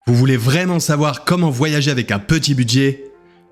Vous voulez vraiment savoir comment voyager avec un petit budget?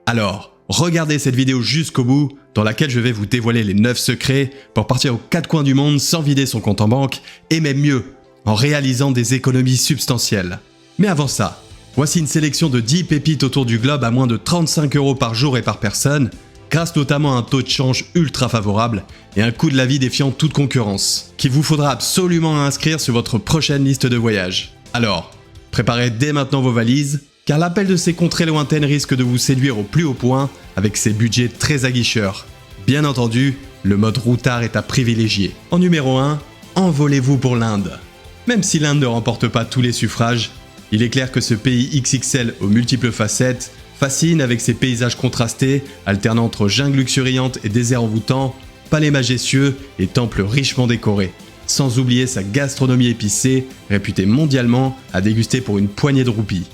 Alors, regardez cette vidéo jusqu'au bout, dans laquelle je vais vous dévoiler les 9 secrets pour partir aux 4 coins du monde sans vider son compte en banque, et même mieux, en réalisant des économies substantielles. Mais avant ça, voici une sélection de 10 pépites autour du globe à moins de 35 € par jour et par personne, grâce notamment à un taux de change ultra favorable et un coût de la vie défiant toute concurrence, qu'il vous faudra absolument inscrire sur votre prochaine liste de voyage. Alors, préparez dès maintenant vos valises, car l'appel de ces contrées lointaines risque de vous séduire au plus haut point avec ses budgets très aguicheurs. Bien entendu, le mode routard est à privilégier. En numéro 1, envolez-vous pour l'Inde. Même si l'Inde ne remporte pas tous les suffrages, il est clair que ce pays XXL aux multiples facettes fascine avec ses paysages contrastés, alternant entre jungle luxuriante et désert envoûtant, palais majestueux et temples richement décorés. Sans oublier sa gastronomie épicée, réputée mondialement à déguster pour une poignée de roupies.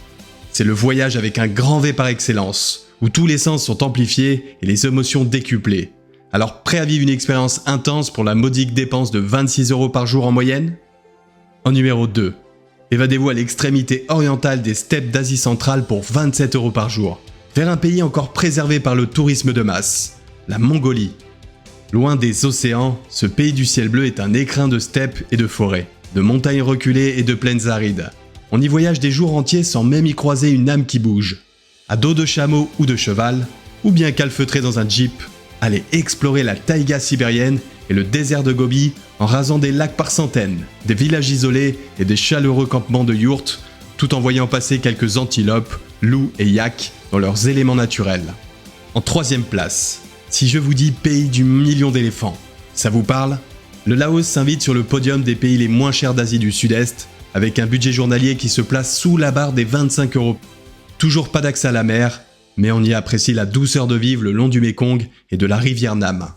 C'est le voyage avec un grand V par excellence, où tous les sens sont amplifiés et les émotions décuplées. Alors prêt à vivre une expérience intense pour la modique dépense de 26 € par jour en moyenne? En numéro 2, évadez-vous à l'extrémité orientale des steppes d'Asie centrale pour 27 € par jour, vers un pays encore préservé par le tourisme de masse, la Mongolie. Loin des océans, ce pays du ciel bleu est un écrin de steppes et de forêts, de montagnes reculées et de plaines arides. On y voyage des jours entiers sans même y croiser une âme qui bouge. À dos de chameau ou de cheval, ou bien calfeutré dans un jeep, allez explorer la taïga sibérienne et le désert de Gobi en rasant des lacs par centaines, des villages isolés et des chaleureux campements de yourtes, tout en voyant passer quelques antilopes, loups et yaks dans leurs éléments naturels. En 3e place, si je vous dis pays du million d'éléphants, ça vous parle? Le Laos s'invite sur le podium des pays les moins chers d'Asie du Sud-Est, avec un budget journalier qui se place sous la barre des 25 €. Toujours pas d'accès à la mer, mais on y apprécie la douceur de vivre le long du Mékong et de la rivière Nam.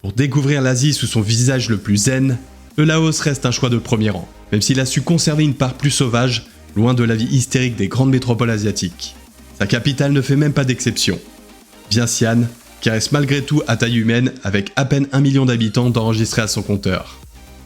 Pour découvrir l'Asie sous son visage le plus zen, le Laos reste un choix de premier rang, même s'il a su conserver une part plus sauvage, loin de la vie hystérique des grandes métropoles asiatiques. Sa capitale ne fait même pas d'exception. Vientiane, qui reste malgré tout à taille humaine avec à peine 1 million d'habitants d'enregistrés à son compteur.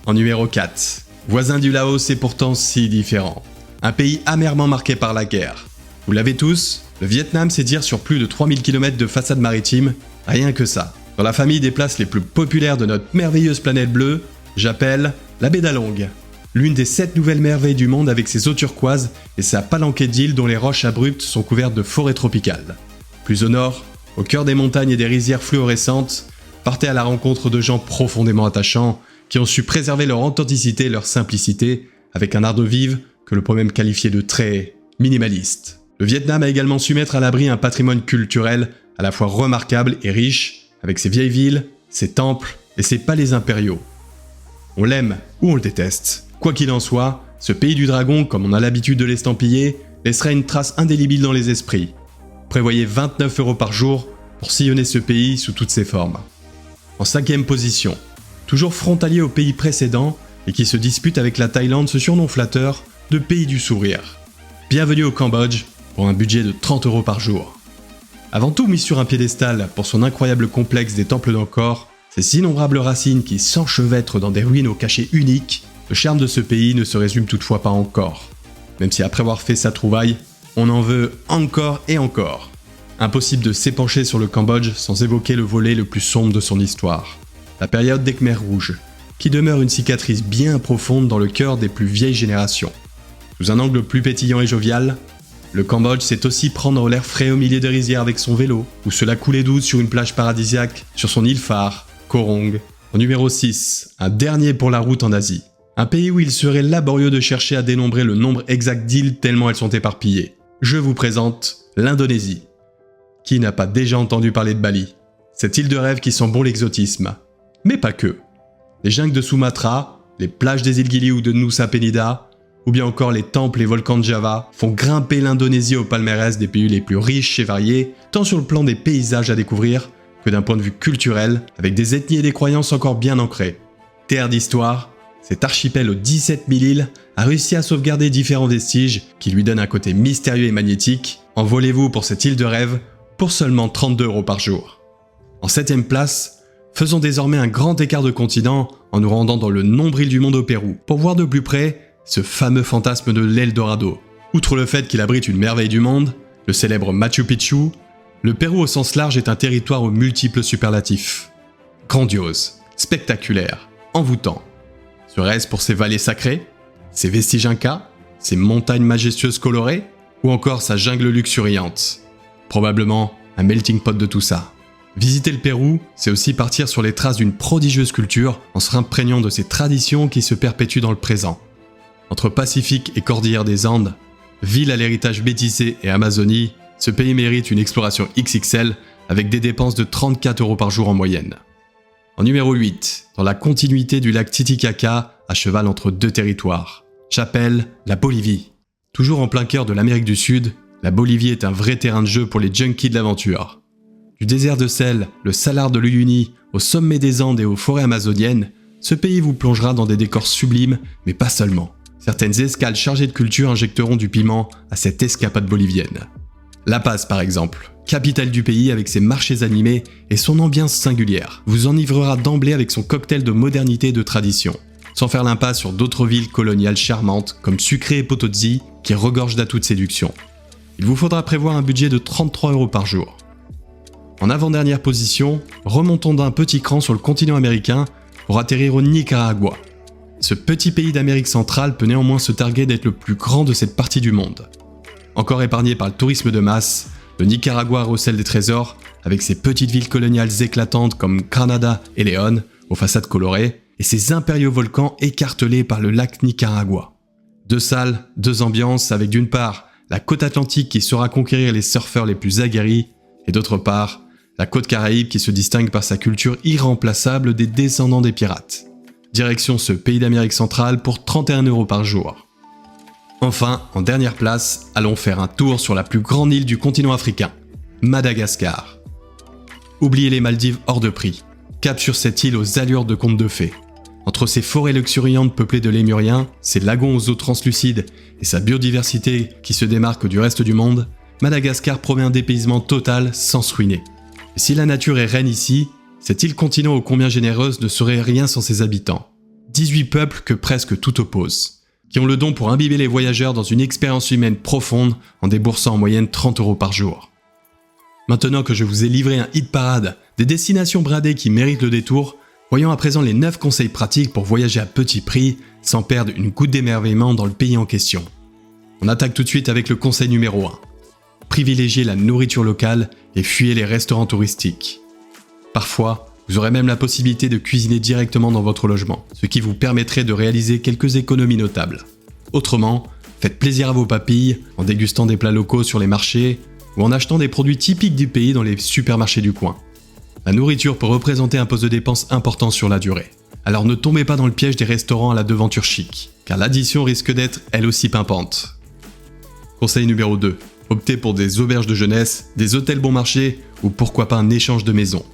En numéro 4, voisin du Laos et pourtant si différent. Un pays amèrement marqué par la guerre. Vous l'avez tous, le Vietnam s'étire sur plus de 3000 km de façade maritime, rien que ça. Dans la famille des places les plus populaires de notre merveilleuse planète bleue, j'appelle la baie d'Along. L'une des 7 nouvelles merveilles du monde avec ses eaux turquoises et sa palanquée d'îles dont les roches abruptes sont couvertes de forêts tropicales. Plus au nord, au cœur des montagnes et des rizières fluorescentes, partez à la rencontre de gens profondément attachants qui ont su préserver leur authenticité et leur simplicité avec un art de vivre que l'on peut même qualifier de très minimaliste. Le Vietnam a également su mettre à l'abri un patrimoine culturel à la fois remarquable et riche, avec ses vieilles villes, ses temples et ses palais impériaux. On l'aime ou on le déteste. Quoi qu'il en soit, ce pays du dragon, comme on a l'habitude de l'estampiller, laissera une trace indélébile dans les esprits. Prévoyez 29 € par jour pour sillonner ce pays sous toutes ses formes. En 5e position, toujours frontalier au pays précédent et qui se dispute avec la Thaïlande ce surnom flatteur de pays du sourire. Bienvenue au Cambodge pour un budget de 30 € par jour. Avant tout mis sur un piédestal pour son incroyable complexe des temples d'Angkor, ces innombrables racines qui s'enchevêtrent dans des ruines au cachet unique, le charme de ce pays ne se résume toutefois pas encore. Même si après avoir fait sa trouvaille, on en veut encore et encore. Impossible de s'épancher sur le Cambodge sans évoquer le volet le plus sombre de son histoire. La période des Khmers rouges, qui demeure une cicatrice bien profonde dans le cœur des plus vieilles générations. Sous un angle plus pétillant et jovial, le Cambodge sait aussi prendre l'air frais au milieu des rizières avec son vélo, ou se la couler douce sur une plage paradisiaque, sur son île phare, Koh Rong. En numéro 6, un dernier pour la route en Asie. Un pays où il serait laborieux de chercher à dénombrer le nombre exact d'îles tellement elles sont éparpillées. Je vous présente l'Indonésie. Qui n'a pas déjà entendu parler de Bali? Cette île de rêve qui sent bon l'exotisme. Mais pas que. Les jungles de Sumatra, les plages des îles Gili ou de Nusa Penida, ou bien encore les temples et volcans de Java, font grimper l'Indonésie au palmarès des pays les plus riches et variés, tant sur le plan des paysages à découvrir, que d'un point de vue culturel, avec des ethnies et des croyances encore bien ancrées. Terre d'histoire, cet archipel aux 17 000 îles a réussi à sauvegarder différents vestiges qui lui donnent un côté mystérieux et magnétique. Envolez-vous pour cette île de rêve pour seulement 32 € par jour. En 7e place, faisons désormais un grand écart de continent en nous rendant dans le nombril du monde au Pérou, pour voir de plus près ce fameux fantasme de l'Eldorado, Outre le fait qu'il abrite une merveille du monde, le célèbre Machu Picchu, le Pérou au sens large est un territoire aux multiples superlatifs. Grandiose, spectaculaire, envoûtant. Serait-ce pour ses vallées sacrées, ses vestiges incas, ses montagnes majestueuses colorées, ou encore sa jungle luxuriante? Probablement un melting pot de tout ça. Visiter le Pérou, c'est aussi partir sur les traces d'une prodigieuse culture en se imprégnant de ses traditions qui se perpétuent dans le présent. Entre Pacifique et Cordillère des Andes, ville à l'héritage métissé et Amazonie, ce pays mérite une exploration XXL avec des dépenses de 34 € par jour en moyenne. En numéro 8, dans la continuité du lac Titicaca, à cheval entre deux territoires, j'appelle la Bolivie. Toujours en plein cœur de l'Amérique du Sud, la Bolivie est un vrai terrain de jeu pour les junkies de l'aventure. Du désert de sel, le salar de l'Uyuni, au sommet des Andes et aux forêts amazoniennes, ce pays vous plongera dans des décors sublimes, mais pas seulement. Certaines escales chargées de culture injecteront du piment à cette escapade bolivienne. La Paz par exemple, capitale du pays avec ses marchés animés et son ambiance singulière, vous enivrera d'emblée avec son cocktail de modernité et de tradition. Sans faire l'impasse sur d'autres villes coloniales charmantes comme Sucre et Potosí qui regorgent d'atouts de séduction. Il vous faudra prévoir un budget de 33 € par jour. En avant-dernière position, remontons d'un petit cran sur le continent américain pour atterrir au Nicaragua. Ce petit pays d'Amérique centrale peut néanmoins se targuer d'être le plus grand de cette partie du monde. Encore épargné par le tourisme de masse, le Nicaragua recèle des trésors avec ses petites villes coloniales éclatantes comme Granada et León, aux façades colorées, et ses impériaux volcans écartelés par le lac Nicaragua. Deux salles, deux ambiances avec d'une part la côte atlantique qui saura conquérir les surfeurs les plus aguerris, et d'autre part la côte caraïbe qui se distingue par sa culture irremplaçable des descendants des pirates. Direction ce pays d'Amérique centrale pour 31 € par jour. Enfin, en dernière place, allons faire un tour sur la plus grande île du continent africain, Madagascar. Oubliez les Maldives hors de prix. Cap sur cette île aux allures de contes de fées. Entre ses forêts luxuriantes peuplées de lémuriens, ses lagons aux eaux translucides et sa biodiversité qui se démarque du reste du monde, Madagascar promet un dépaysement total sans se ruiner. Et si la nature est reine ici, cette île continent ô combien généreuse ne serait rien sans ses habitants. 18 peuples que presque tout oppose, qui ont le don pour imbiber les voyageurs dans une expérience humaine profonde en déboursant en moyenne 30 € par jour. Maintenant que je vous ai livré un hit parade des destinations bradées qui méritent le détour, voyons à présent les 9 conseils pratiques pour voyager à petit prix sans perdre une goutte d'émerveillement dans le pays en question. On attaque tout de suite avec le conseil numéro 1. Privilégiez la nourriture locale et fuyez les restaurants touristiques. Parfois, vous aurez même la possibilité de cuisiner directement dans votre logement, ce qui vous permettrait de réaliser quelques économies notables. Autrement, faites plaisir à vos papilles en dégustant des plats locaux sur les marchés ou en achetant des produits typiques du pays dans les supermarchés du coin. La nourriture peut représenter un poste de dépense important sur la durée. Alors ne tombez pas dans le piège des restaurants à la devanture chic, car l'addition risque d'être elle aussi pimpante. Conseil numéro 2. Optez pour des auberges de jeunesse, des hôtels bon marché ou pourquoi pas un échange de maisons.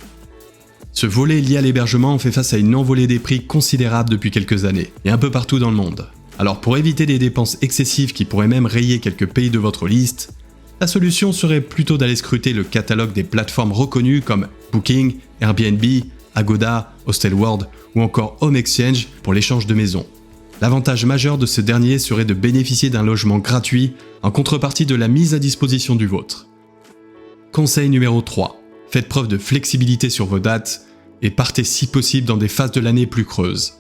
Ce volet lié à l'hébergement fait face à une envolée des prix considérable depuis quelques années, et un peu partout dans le monde. Alors pour éviter des dépenses excessives qui pourraient même rayer quelques pays de votre liste, la solution serait plutôt d'aller scruter le catalogue des plateformes reconnues comme Booking, Airbnb, Agoda, Hostelworld ou encore Home Exchange pour l'échange de maisons. L'avantage majeur de ce dernier serait de bénéficier d'un logement gratuit en contrepartie de la mise à disposition du vôtre. Conseil numéro 3. Faites preuve de flexibilité sur vos dates et partez si possible dans des phases de l'année plus creuses.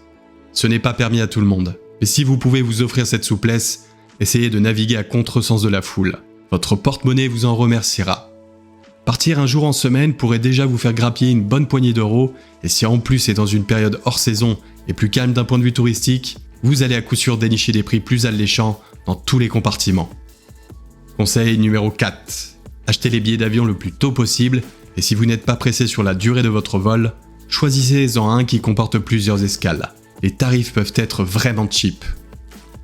Ce n'est pas permis à tout le monde, mais si vous pouvez vous offrir cette souplesse, essayez de naviguer à contresens de la foule. Votre porte-monnaie vous en remerciera. Partir un jour en semaine pourrait déjà vous faire grappiller une bonne poignée d'euros, et si en plus c'est dans une période hors saison et plus calme d'un point de vue touristique, vous allez à coup sûr dénicher des prix plus alléchants dans tous les compartiments. Conseil numéro 4. Achetez les billets d'avion le plus tôt possible, et si vous n'êtes pas pressé sur la durée de votre vol, choisissez-en un qui comporte plusieurs escales. Les tarifs peuvent être vraiment cheap.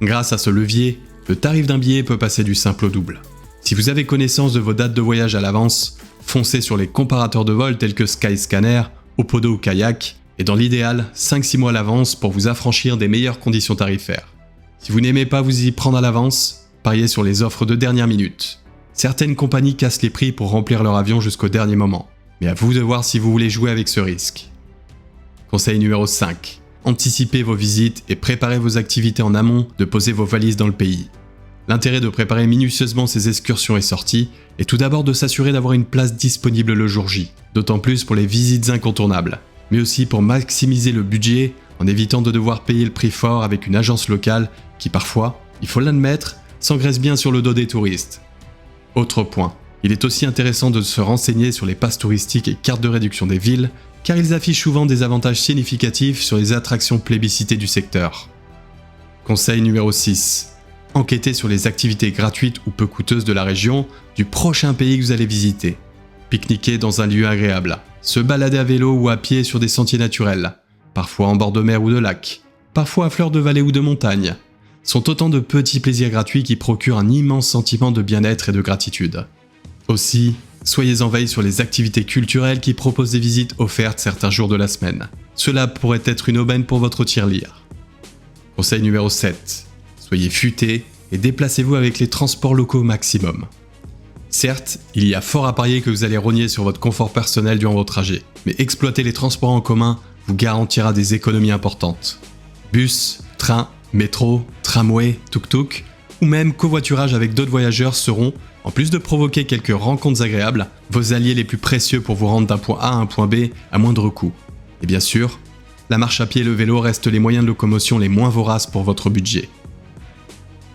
Grâce à ce levier, le tarif d'un billet peut passer du simple au double. Si vous avez connaissance de vos dates de voyage à l'avance, foncez sur les comparateurs de vol tels que Skyscanner, Opodo ou Kayak, et dans l'idéal, 5-6 mois à l'avance pour vous affranchir des meilleures conditions tarifaires. Si vous n'aimez pas vous y prendre à l'avance, pariez sur les offres de dernière minute. Certaines compagnies cassent les prix pour remplir leur avion jusqu'au dernier moment, mais à vous de voir si vous voulez jouer avec ce risque. Conseil numéro 5. Anticipez vos visites et préparez vos activités en amont de poser vos valises dans le pays. L'intérêt de préparer minutieusement ces excursions et sorties est tout d'abord de s'assurer d'avoir une place disponible le jour J, d'autant plus pour les visites incontournables, mais aussi pour maximiser le budget en évitant de devoir payer le prix fort avec une agence locale qui parfois, il faut l'admettre, s'engraisse bien sur le dos des touristes. Autre point, il est aussi intéressant de se renseigner sur les passes touristiques et cartes de réduction des villes, car ils affichent souvent des avantages significatifs sur les attractions plébiscitées du secteur. Conseil numéro 6. Enquêtez sur les activités gratuites ou peu coûteuses de la région du prochain pays que vous allez visiter. Pique-niquer dans un lieu agréable, se balader à vélo ou à pied sur des sentiers naturels, parfois en bord de mer ou de lac, parfois à fleur de vallée ou de montagne, sont autant de petits plaisirs gratuits qui procurent un immense sentiment de bien-être et de gratitude. Aussi, soyez en veille sur les activités culturelles qui proposent des visites offertes certains jours de la semaine. Cela pourrait être une aubaine pour votre tirelire. Conseil numéro 7. Soyez futés et déplacez-vous avec les transports locaux au maximum. Certes, il y a fort à parier que vous allez rogner sur votre confort personnel durant vos trajets, mais exploiter les transports en commun vous garantira des économies importantes. Bus, train, métro, tramway, tuk-tuk, ou même covoiturage avec d'autres voyageurs seront, en plus de provoquer quelques rencontres agréables, vos alliés les plus précieux pour vous rendre d'un point A à un point B à moindre coût. Et bien sûr, la marche à pied et le vélo restent les moyens de locomotion les moins voraces pour votre budget.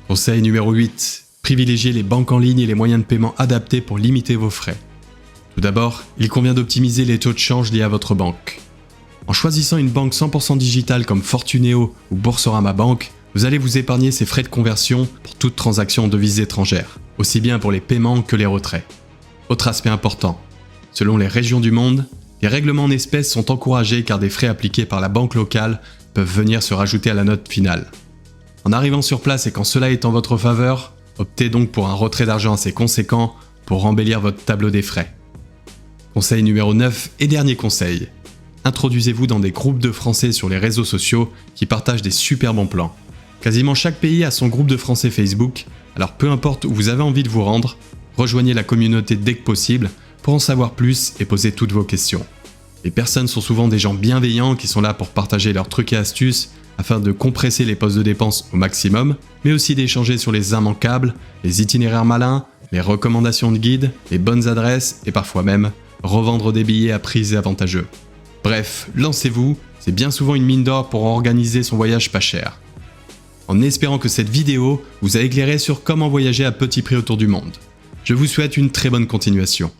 Conseil numéro 8. Privilégiez les banques en ligne et les moyens de paiement adaptés pour limiter vos frais. Tout d'abord, il convient d'optimiser les taux de change liés à votre banque. En choisissant une banque 100% digitale comme Fortuneo ou Boursorama Bank, vous allez vous épargner ces frais de conversion pour toute transaction en devises étrangères, aussi bien pour les paiements que les retraits. Autre aspect important, selon les régions du monde, les règlements en espèces sont encouragés car des frais appliqués par la banque locale peuvent venir se rajouter à la note finale. En arrivant sur place et quand cela est en votre faveur, optez donc pour un retrait d'argent assez conséquent pour embellir votre tableau des frais. Conseil numéro 9 et dernier conseil. Introduisez-vous dans des groupes de Français sur les réseaux sociaux qui partagent des super bons plans. Quasiment chaque pays a son groupe de Français Facebook, alors peu importe où vous avez envie de vous rendre, rejoignez la communauté dès que possible pour en savoir plus et poser toutes vos questions. Les personnes sont souvent des gens bienveillants qui sont là pour partager leurs trucs et astuces afin de compresser les postes de dépenses au maximum, mais aussi d'échanger sur les immanquables, les itinéraires malins, les recommandations de guides, les bonnes adresses et parfois même revendre des billets à prix avantageux. Bref, lancez-vous, c'est bien souvent une mine d'or pour organiser son voyage pas cher. En espérant que cette vidéo vous a éclairé sur comment voyager à petit prix autour du monde. Je vous souhaite une très bonne continuation.